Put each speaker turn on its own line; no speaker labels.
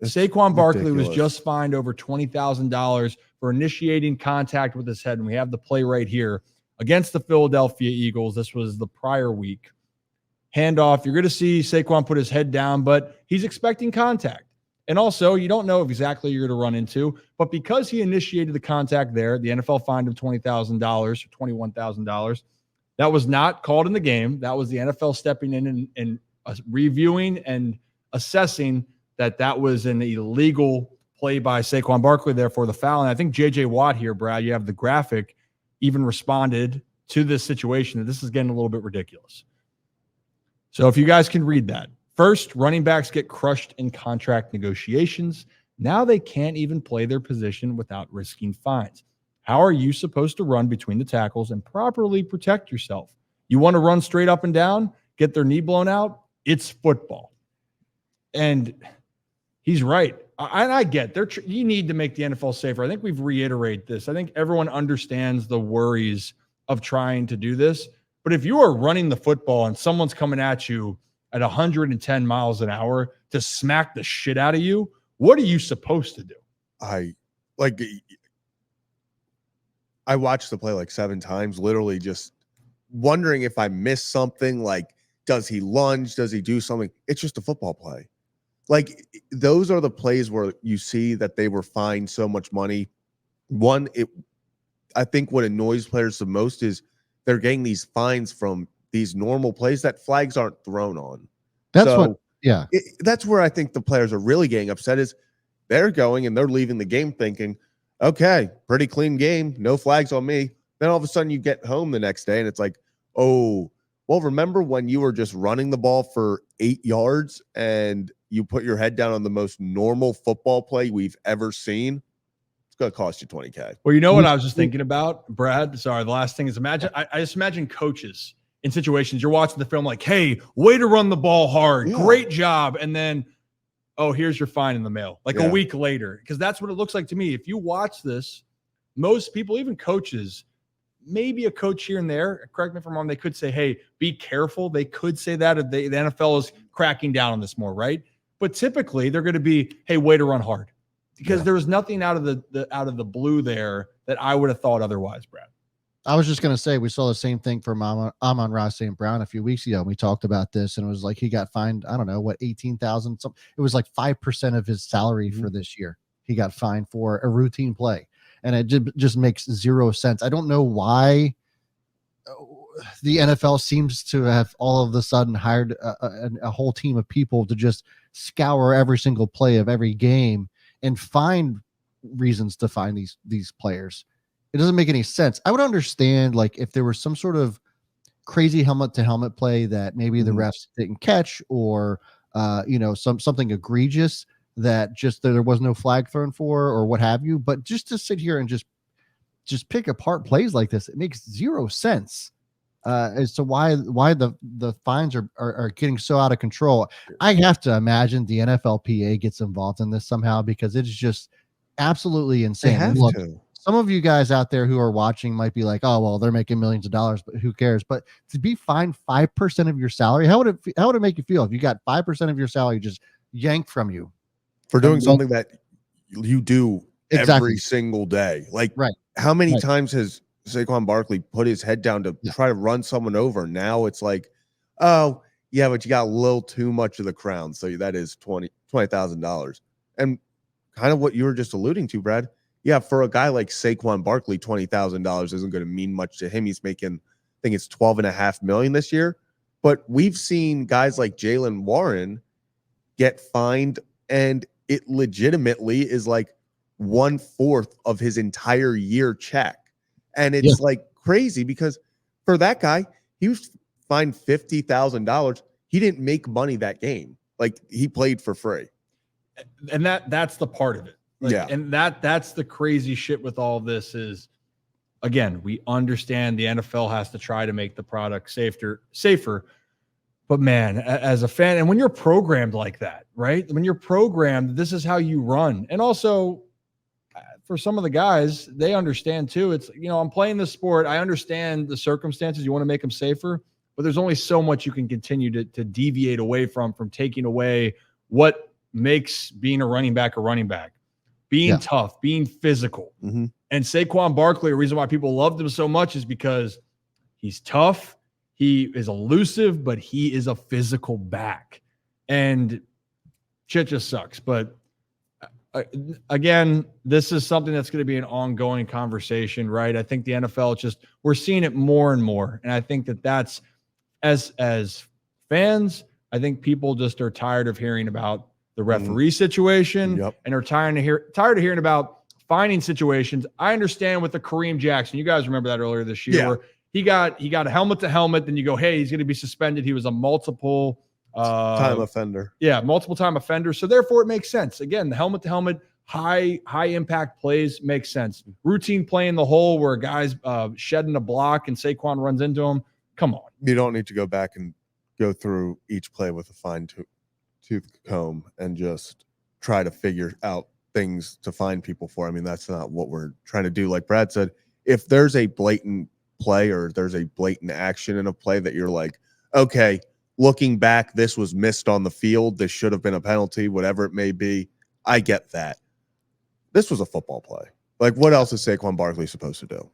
Saquon Barkley was just fined over $20,000 for initiating contact with his head. And we have the play right here against the Philadelphia Eagles. This was the prior week. Handoff. You're going to see Saquon put his head down, but he's expecting contact. And also, you don't know exactly you're going to run into, but because he initiated the contact there, the NFL fined him $20,000 or $21,000. That was not called in the game. That was the NFL stepping in and reviewing and assessing that was an illegal play by Saquon Barkley, therefore the foul. And I think J.J. Watt here, Brad, you have the graphic, even responded to this situation that this is getting a little bit ridiculous. So if you guys can read that. First, running backs get crushed in contract negotiations. Now they can't even play their position without risking fines. How are you supposed to run between the tackles and properly protect yourself? You want to run straight up and down, get their knee blown out? It's football. And he's right. I get you need to make the NFL safer. I think we've reiterated this. I think everyone understands the worries of trying to do this. But if you are running the football and someone's coming at you at 110 miles an hour to smack the shit out of you, what are you supposed to do?
I watched the play like 7 times, literally just wondering if I missed something. Like, does he lunge? Does he do something? It's just a football play. Like, those are the plays where you see that they were fined so much money. I think what annoys players the most is they're getting these fines from these normal plays that flags aren't thrown on. That's where I think the players are really getting upset is they're going and they're leaving the game thinking, okay, pretty clean game, no flags on me. Then all of a sudden you get home the next day and it's like, oh, well, remember when you were just running the ball for 8 yards and you put your head down on the most normal football play we've ever seen? It's going to cost you $20K.
Well, you know what I was just thinking about, Brad? Sorry, the last thing is I just imagine coaches in situations, you're watching the film like, hey, way to run the ball hard. Yeah. Great job. And then, oh, here's your fine in the mail, like a week later. Because that's what it looks like to me. If you watch this, most people, even coaches, maybe a coach here and there, correct me if I'm wrong, they could say, hey, be careful. They could say that if the NFL is cracking down on this more, right? But typically they're going to be, hey, way to run hard. Because there was nothing out of the blue there that I would have thought otherwise, Brad.
I was just going to say, we saw the same thing from Amon-Ra St. Brown a few weeks ago. We talked about this, and it was like he got fined, I don't know, what, $18,000? It was like 5% of his salary for this year. He got fined for a routine play, and it just makes zero sense. I don't know why the NFL seems to have all of a sudden hired a whole team of people to just scour every single play of every game and find reasons to find these players. It doesn't make any sense. I would understand, like, if there was some sort of crazy helmet to helmet play that maybe the refs didn't catch, or something egregious that just there was no flag thrown for, or what have you. But just to sit here and just pick apart plays like this, it makes zero sense as to why the fines are getting so out of control. I have to imagine the NFLPA gets involved in this somehow, because it's just absolutely insane. Look, some of you guys out there who are watching might be like, oh, well, they're making millions of dollars, but who cares? But to be fined 5% of your salary, how would it make you feel if you got 5% of your salary just yanked from you
for doing something that you do every single day? Like, how many times has Saquon Barkley put his head down to try to run someone over? Now it's like, oh, yeah, but you got a little too much of the crown. So that is $20,000. And kind of what you were just alluding to, Brad. Yeah, for a guy like Saquon Barkley, $20,000 isn't going to mean much to him. He's making, I think it's $12.5 million this year. But we've seen guys like Jaylen Warren get fined, and it legitimately is like 1/4 of his entire year check. And it's like crazy, because for that guy, he was fined $50,000. He didn't make money that game. Like, he played for free.
And that's the part of it. And that's the crazy shit with all this is, again, we understand the NFL has to try to make the product safer. But man, as a fan, and when you're programmed like that, right? When you're programmed, this is how you run. And also, for some of the guys, they understand too. It's, I'm playing this sport. I understand the circumstances. You want to make them safer, but there's only so much you can continue to deviate away from taking away what makes being a running back, being tough, being physical.
Mm-hmm.
And Saquon Barkley, the reason why people loved him so much is because he's tough, he is elusive, but he is a physical back. And shit just sucks. But again, this is something that's going to be an ongoing conversation, right? I think the NFL we're seeing it more and more. And I think that's as fans, I think people just are tired of hearing about the referee situation and are tired of hearing about finding situations. I understand with the Kareem Jackson, you guys remember that earlier this year where he got a helmet to helmet, then you go, hey, he's going to be suspended. He was a multiple
time offender.
Yeah, multiple time offender. So therefore it makes sense. Again, the helmet to helmet, high impact plays makes sense. Routine play in the hole where a guy's shedding a block and Saquon runs into him. Come on.
You don't need to go back and go through each play with a fine tooth comb and just try to figure out things to find people for. I mean, that's not what we're trying to do. Like Brad said, if there's a blatant play or there's a blatant action in a play that you're like, okay, looking back, this was missed on the field, this should have been a penalty, whatever it may be, I get that. This was a football play. Like, what else is Saquon Barkley supposed to do?